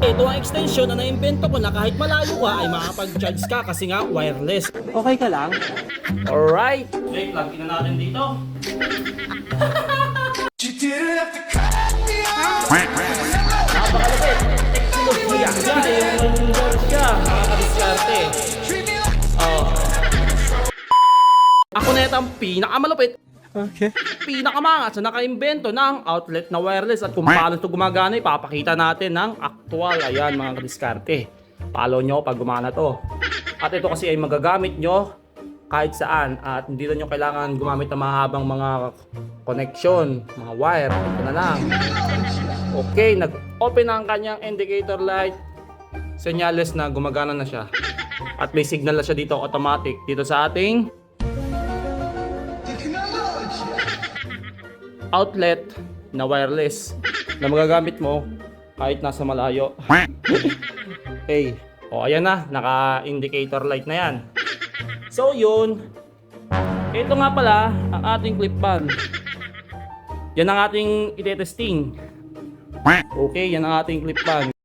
Ito ang extension na naimbento ko na kahit malayo ka ay makakapag-charge ka kasi nga wireless. Okay ka lang? Alright. Okay, plug in na natin dito. Napakalapit. Teknolohiya. Yung siya. Nakakadiskarte. Ako na itang pinakamalupit. Okay. Pinakamangat sa nakaimbento ng outlet na wireless at kung paano ito gumagana, ipapakita natin ng actual. Ayan mga kadiskarte. Follow nyo pag gumana to. At ito kasi ay magagamit nyo kahit saan at hindi na nyo kailangan gumamit ng mahabang mga connection, mga wire. Ito na lang. Okay, nag-open ang kanyang indicator light. Senyales na gumagana na siya. At may signal na siya dito automatic dito sa ating outlet na wireless na magagamit mo kahit nasa malayo. Okay. O ayan na, naka-indicator light na yan. So yun, ito nga pala ang ating clip band. Yan ang ating itetesting. Okay, yan ang ating clip band.